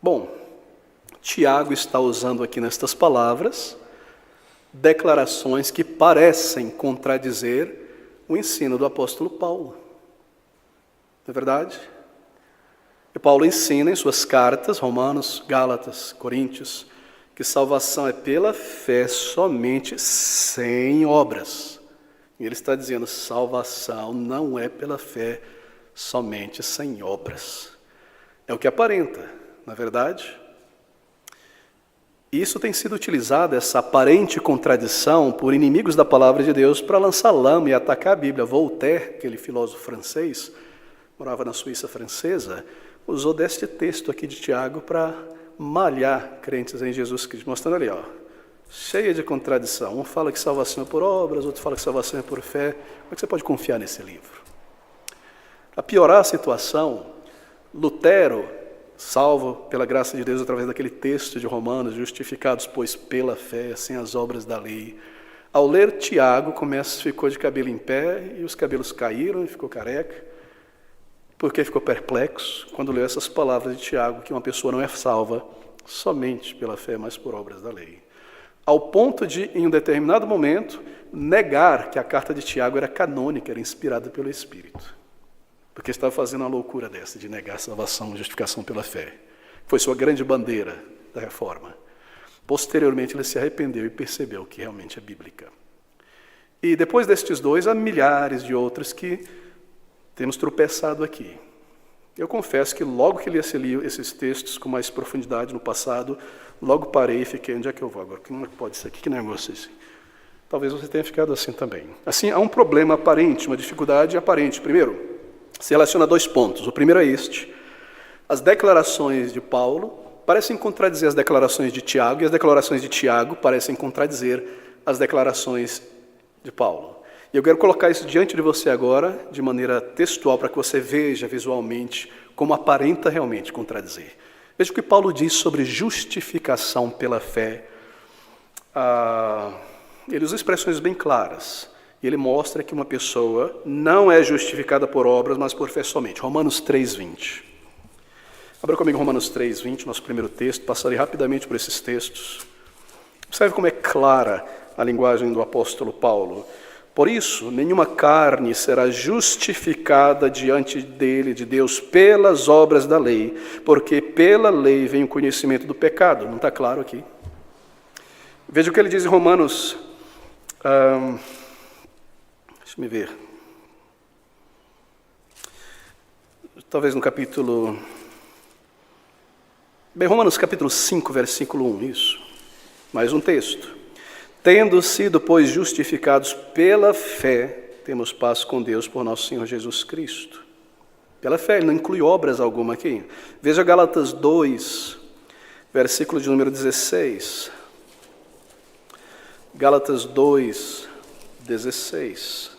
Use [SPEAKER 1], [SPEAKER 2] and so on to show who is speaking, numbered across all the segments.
[SPEAKER 1] Bom, Tiago está usando aqui nestas palavras declarações que parecem contradizer o ensino do apóstolo Paulo. Não é verdade? E Paulo ensina em suas cartas, Romanos, Gálatas, Coríntios, que salvação é pela fé somente, sem obras. E ele está dizendo, salvação não é pela fé somente, sem obras. É o que aparenta, não é verdade? Isso tem sido utilizado, essa aparente contradição, por inimigos da palavra de Deus para lançar lama e atacar a Bíblia. Voltaire, aquele filósofo francês, morava na Suíça francesa, usou deste texto aqui de Tiago para malhar crentes em Jesus Cristo, mostrando ali, cheia de contradição. Um fala que salvação é por obras, outro fala que salvação é por fé. Como é que você pode confiar nesse livro? Para piorar a situação, Lutero, salvo pela graça de Deus através daquele texto de Romanos, justificados, pois, pela fé, sem as obras da lei. Ao ler Tiago, ficou de cabelo em pé e os cabelos caíram e ficou careca, porque ficou perplexo quando leu essas palavras de Tiago, que uma pessoa não é salva somente pela fé, mas por obras da lei. Ao ponto de, em um determinado momento, negar que a carta de Tiago era canônica, era inspirada pelo Espírito. Porque estava fazendo uma loucura dessa, de negar a salvação e justificação pela fé. Foi sua grande bandeira da reforma. Posteriormente, ele se arrependeu e percebeu que realmente é bíblica. E depois destes dois, há milhares de outros que temos tropeçado aqui. Eu confesso que logo que li esses textos com mais profundidade no passado, logo parei e fiquei, onde é que eu vou agora? Como é que pode ser? Que negócio é esse? Talvez você tenha ficado assim também. Assim, há um problema aparente, uma dificuldade aparente. Primeiro, se relaciona a 2 pontos. O primeiro é este. As declarações de Paulo parecem contradizer as declarações de Tiago, e as declarações de Tiago parecem contradizer as declarações de Paulo. E eu quero colocar isso diante de você agora, de maneira textual, para que você veja visualmente como aparenta realmente contradizer. Veja o que Paulo diz sobre justificação pela fé. Ele usa expressões bem claras. E ele mostra que uma pessoa não é justificada por obras, mas por fé somente. Romanos 3:20. Abra comigo Romanos 3:20, nosso primeiro texto. Passarei rapidamente por esses textos. Observe como é clara a linguagem do apóstolo Paulo. Por isso, nenhuma carne será justificada diante dele, de Deus, pelas obras da lei, porque pela lei vem o conhecimento do pecado. Não está claro aqui? Veja o que ele diz em Romanos... Deixa eu ver. Talvez no capítulo... Romanos capítulo 5, versículo 1, isso. Mais um texto. Tendo sido, pois, justificados pela fé, temos paz com Deus por nosso Senhor Jesus Cristo. Pela fé, ele não inclui obras alguma aqui. Veja Gálatas 2, versículo de número 16. Gálatas 2, 16.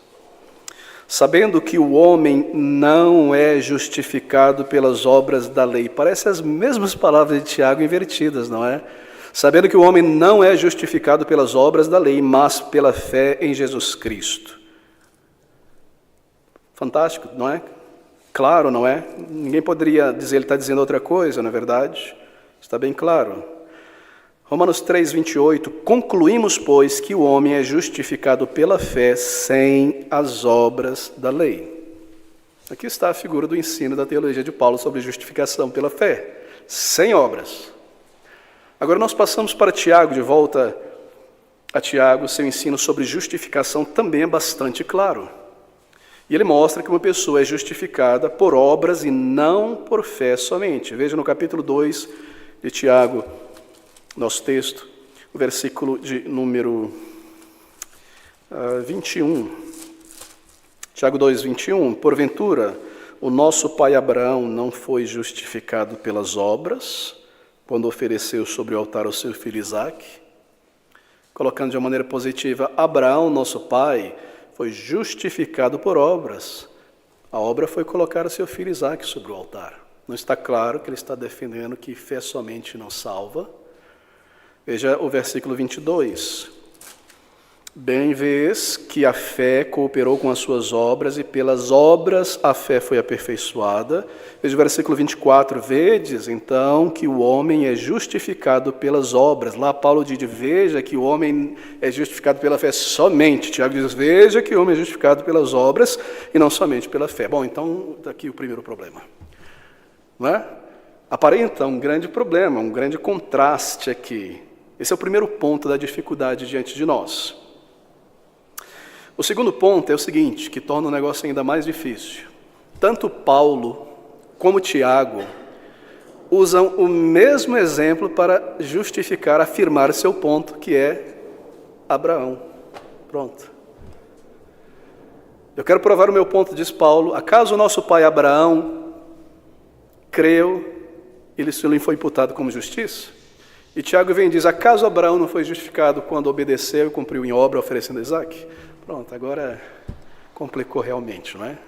[SPEAKER 1] Sabendo que o homem não é justificado pelas obras da lei. Parece as mesmas palavras de Tiago invertidas, não é? Sabendo que o homem não é justificado pelas obras da lei, mas pela fé em Jesus Cristo. Fantástico, não é? Claro, não é? Ninguém poderia dizer, ele está dizendo outra coisa, não é verdade? Está bem claro. Romanos 3:28, concluímos, pois, que o homem é justificado pela fé sem as obras da lei. Aqui está a figura do ensino da teologia de Paulo sobre justificação pela fé, sem obras. Agora nós passamos para Tiago, de volta a Tiago, seu ensino sobre justificação também é bastante claro. E ele mostra que uma pessoa é justificada por obras e não por fé somente. Veja no capítulo 2 de Tiago, nosso texto, o versículo de número 21. Tiago 2, 21. Porventura, o nosso pai Abraão não foi justificado pelas obras, quando ofereceu sobre o altar o seu filho Isaque? Colocando de uma maneira positiva, Abraão, nosso pai, foi justificado por obras. A obra foi colocar o seu filho Isaque sobre o altar. Não está claro que ele está defendendo que fé somente não salva. Veja o versículo 22. Bem vês que a fé cooperou com as suas obras, e pelas obras a fé foi aperfeiçoada. Veja o versículo 24, vedes então que o homem é justificado pelas obras. Lá Paulo diz, veja que o homem é justificado pela fé somente. Tiago diz, veja que o homem é justificado pelas obras e não somente pela fé. Bom, então está aqui o primeiro problema. Não é? Aparenta um grande problema, um grande contraste aqui. Esse é o primeiro ponto da dificuldade diante de nós. O segundo ponto é o seguinte, que torna o negócio ainda mais difícil. Tanto Paulo como Tiago usam o mesmo exemplo para justificar, afirmar seu ponto, que é Abraão. Pronto. Eu quero provar o meu ponto, diz Paulo. Acaso o nosso pai Abraão creu e lhe foi imputado como justiça? E Tiago vem e diz, acaso Abraão não foi justificado quando obedeceu e cumpriu em obra oferecendo Isaque? Pronto, agora complicou realmente, não é?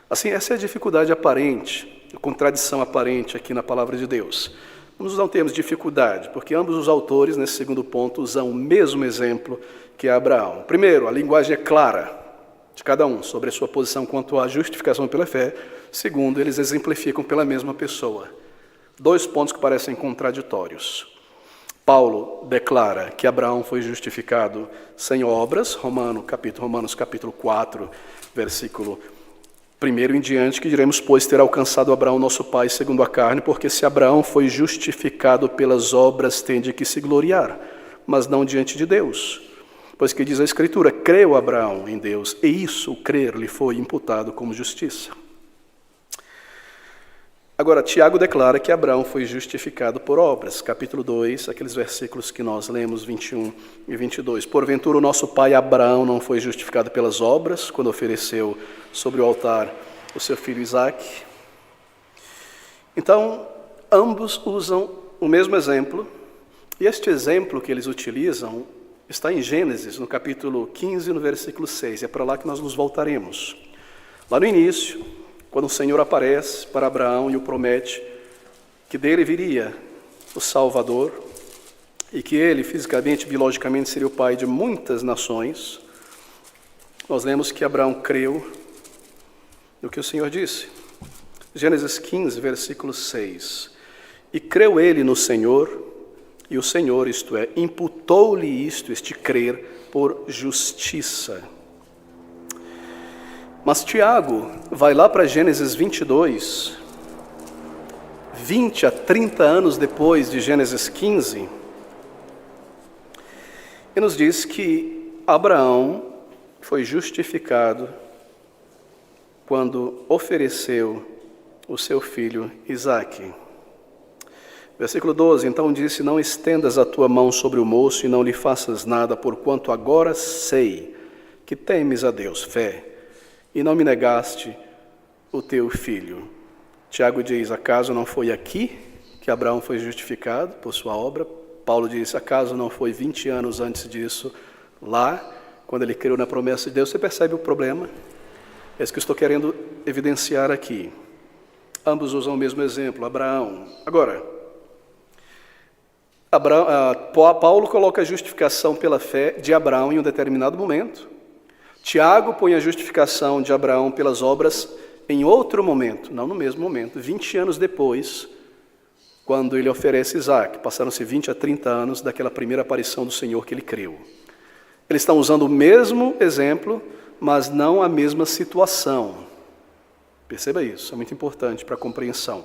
[SPEAKER 1] Assim, essa é a dificuldade aparente, a contradição aparente aqui na palavra de Deus. Vamos usar um termo de dificuldade, porque ambos os autores, nesse segundo ponto, usam o mesmo exemplo que é Abraão. Primeiro, a linguagem é clara de cada um sobre a sua posição quanto à justificação pela fé. Segundo, eles exemplificam pela mesma pessoa. Dois pontos que parecem contraditórios. Paulo declara que Abraão foi justificado sem obras, Romanos capítulo 4, versículo 1 em diante, que diremos, pois, ter alcançado Abraão nosso pai segundo a carne, porque se Abraão foi justificado pelas obras, tem de que se gloriar, mas não diante de Deus. Pois que diz a Escritura, creu Abraão em Deus, e isso, o crer, lhe foi imputado como justiça. Agora, Tiago declara que Abraão foi justificado por obras. Capítulo 2, aqueles versículos que nós lemos, 21 e 22. Porventura, o nosso pai Abraão não foi justificado pelas obras, quando ofereceu sobre o altar o seu filho Isaque? Então, ambos usam o mesmo exemplo, e este exemplo que eles utilizam está em Gênesis, no capítulo 15, no versículo 6. É para lá que nós nos voltaremos. Lá no início, quando o Senhor aparece para Abraão e o promete que dele viria o Salvador e que ele, fisicamente, biologicamente, seria o pai de muitas nações, nós lemos que Abraão creu no que o Senhor disse. Gênesis 15, versículo 6. E creu ele no Senhor, e o Senhor, isto é, imputou-lhe este crer, por justiça. Mas Tiago vai lá para Gênesis 22, 20 a 30 anos depois de Gênesis 15, e nos diz que Abraão foi justificado quando ofereceu o seu filho Isaque. Versículo 12, então disse, não estendas a tua mão sobre o moço e não lhe faças nada, porquanto agora sei que temes a Deus, fé, e não me negaste o teu filho. Tiago diz, acaso não foi aqui que Abraão foi justificado por sua obra? Paulo diz, acaso não foi 20 anos antes disso, lá, quando ele creu na promessa de Deus? Você percebe o problema? É isso que eu estou querendo evidenciar aqui. Ambos usam o mesmo exemplo, Abraão. Agora, Paulo coloca a justificação pela fé de Abraão em um determinado momento. Tiago põe a justificação de Abraão pelas obras em outro momento, não no mesmo momento, 20 anos depois, quando ele oferece Isaque. Passaram-se 20 a 30 anos daquela primeira aparição do Senhor que ele creu. Eles estão usando o mesmo exemplo, mas não a mesma situação. Perceba isso, é muito importante para a compreensão.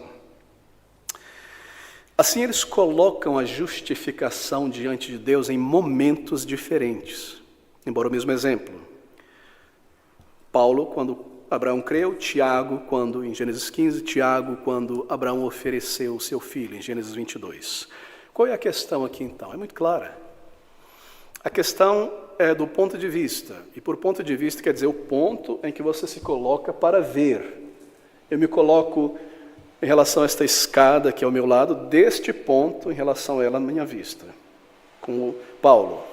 [SPEAKER 1] Assim, eles colocam a justificação diante de Deus em momentos diferentes, embora o mesmo exemplo. Paulo, quando Abraão creu, Tiago, quando, em Gênesis 15, Tiago, quando Abraão ofereceu o seu filho, em Gênesis 22. Qual é a questão aqui, então? É muito clara. A questão é do ponto de vista, e por ponto de vista quer dizer o ponto em que você se coloca para ver. Eu me coloco em relação a esta escada aqui ao meu lado, deste ponto em relação a ela à minha vista, com o Paulo.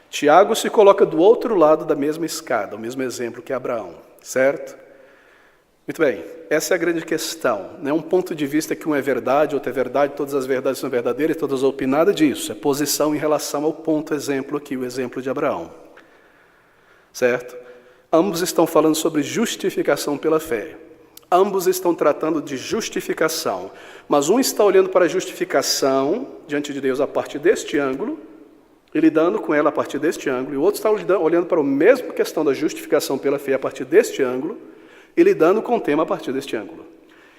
[SPEAKER 1] Tiago se coloca do outro lado da mesma escada, o mesmo exemplo que Abraão, certo? Muito bem, essa é a grande questão. Não é um ponto de vista que um é verdade, outro é verdade, todas as verdades são verdadeiras, todas opinam, nada disso. É posição em relação ao ponto exemplo aqui, o exemplo de Abraão. Certo? Ambos estão falando sobre justificação pela fé. Ambos estão tratando de justificação. Mas um está olhando para a justificação diante de Deus a partir deste ângulo, e lidando com ela a partir deste ângulo, e o outro está olhando para a mesma questão da justificação pela fé a partir deste ângulo, e lidando com o tema a partir deste ângulo.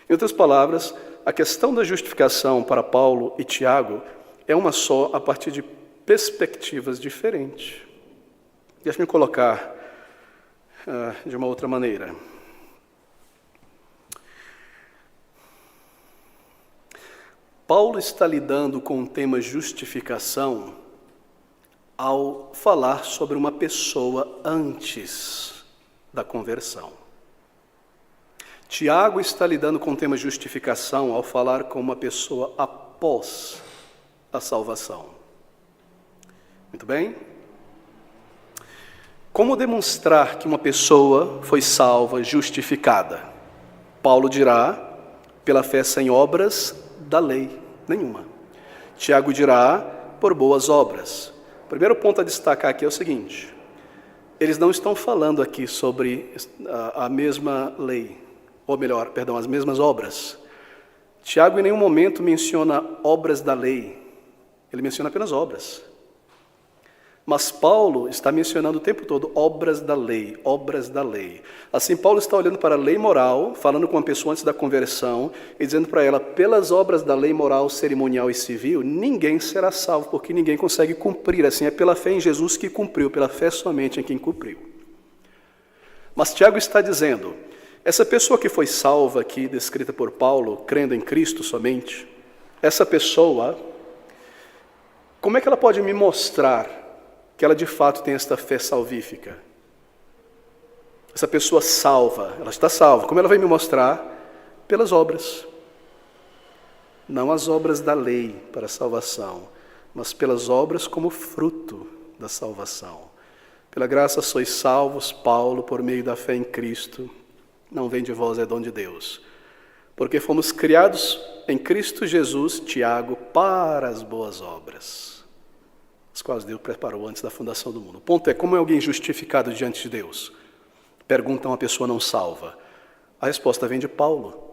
[SPEAKER 1] Em outras palavras, a questão da justificação para Paulo e Tiago é uma só a partir de perspectivas diferentes. Deixa-me colocar de uma outra maneira. Paulo está lidando com o tema justificação ao falar sobre uma pessoa antes da conversão. Tiago está lidando com o tema justificação ao falar com uma pessoa após a salvação. Muito bem? Como demonstrar que uma pessoa foi salva, justificada? Paulo dirá, pela fé sem obras da lei nenhuma. Tiago dirá, por boas obras. O primeiro ponto a destacar aqui é o seguinte: eles não estão falando aqui sobre a mesma lei. Ou melhor, perdão, as mesmas obras. Tiago em nenhum momento menciona obras da lei, ele menciona apenas obras. Mas Paulo está mencionando o tempo todo obras da lei, obras da lei. Assim, Paulo está olhando para a lei moral, falando com a pessoa antes da conversão, e dizendo para ela, pelas obras da lei moral, cerimonial e civil, ninguém será salvo, porque ninguém consegue cumprir. Assim, é pela fé em Jesus que cumpriu, pela fé somente em quem cumpriu. Mas Tiago está dizendo, essa pessoa que foi salva aqui, descrita por Paulo, crendo em Cristo somente, essa pessoa, como é que ela pode me mostrar que ela de fato tem esta fé salvífica? Essa pessoa salva, ela está salva, como ela vai me mostrar? Pelas obras. Não as obras da lei para a salvação, mas pelas obras como fruto da salvação. Pela graça sois salvos, Paulo, por meio da fé em Cristo. Não vem de vós, é dom de Deus. Porque fomos criados em Cristo Jesus, Tiago, para as boas obras, as quais Deus preparou antes da fundação do mundo. O ponto é, como é alguém justificado diante de Deus? Pergunta uma pessoa não salva. A resposta vem de Paulo.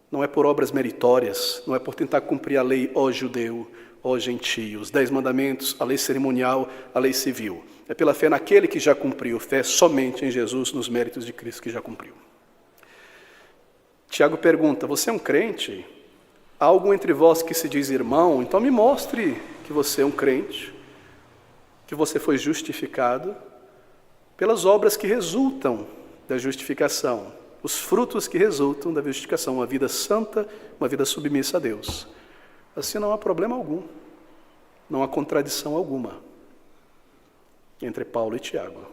[SPEAKER 1] Não é por obras meritórias, não é por tentar cumprir a lei, ó judeu, ó gentio, os 10 mandamentos, a lei cerimonial, a lei civil. É pela fé naquele que já cumpriu, fé somente em Jesus, nos méritos de Cristo que já cumpriu. Tiago pergunta, você é um crente? Há algum entre vós que se diz irmão? Então me mostre que você é um crente, que você foi justificado pelas obras que resultam da justificação, os frutos que resultam da justificação, uma vida santa, uma vida submissa a Deus. Assim não há problema algum, não há contradição alguma entre Paulo e Tiago.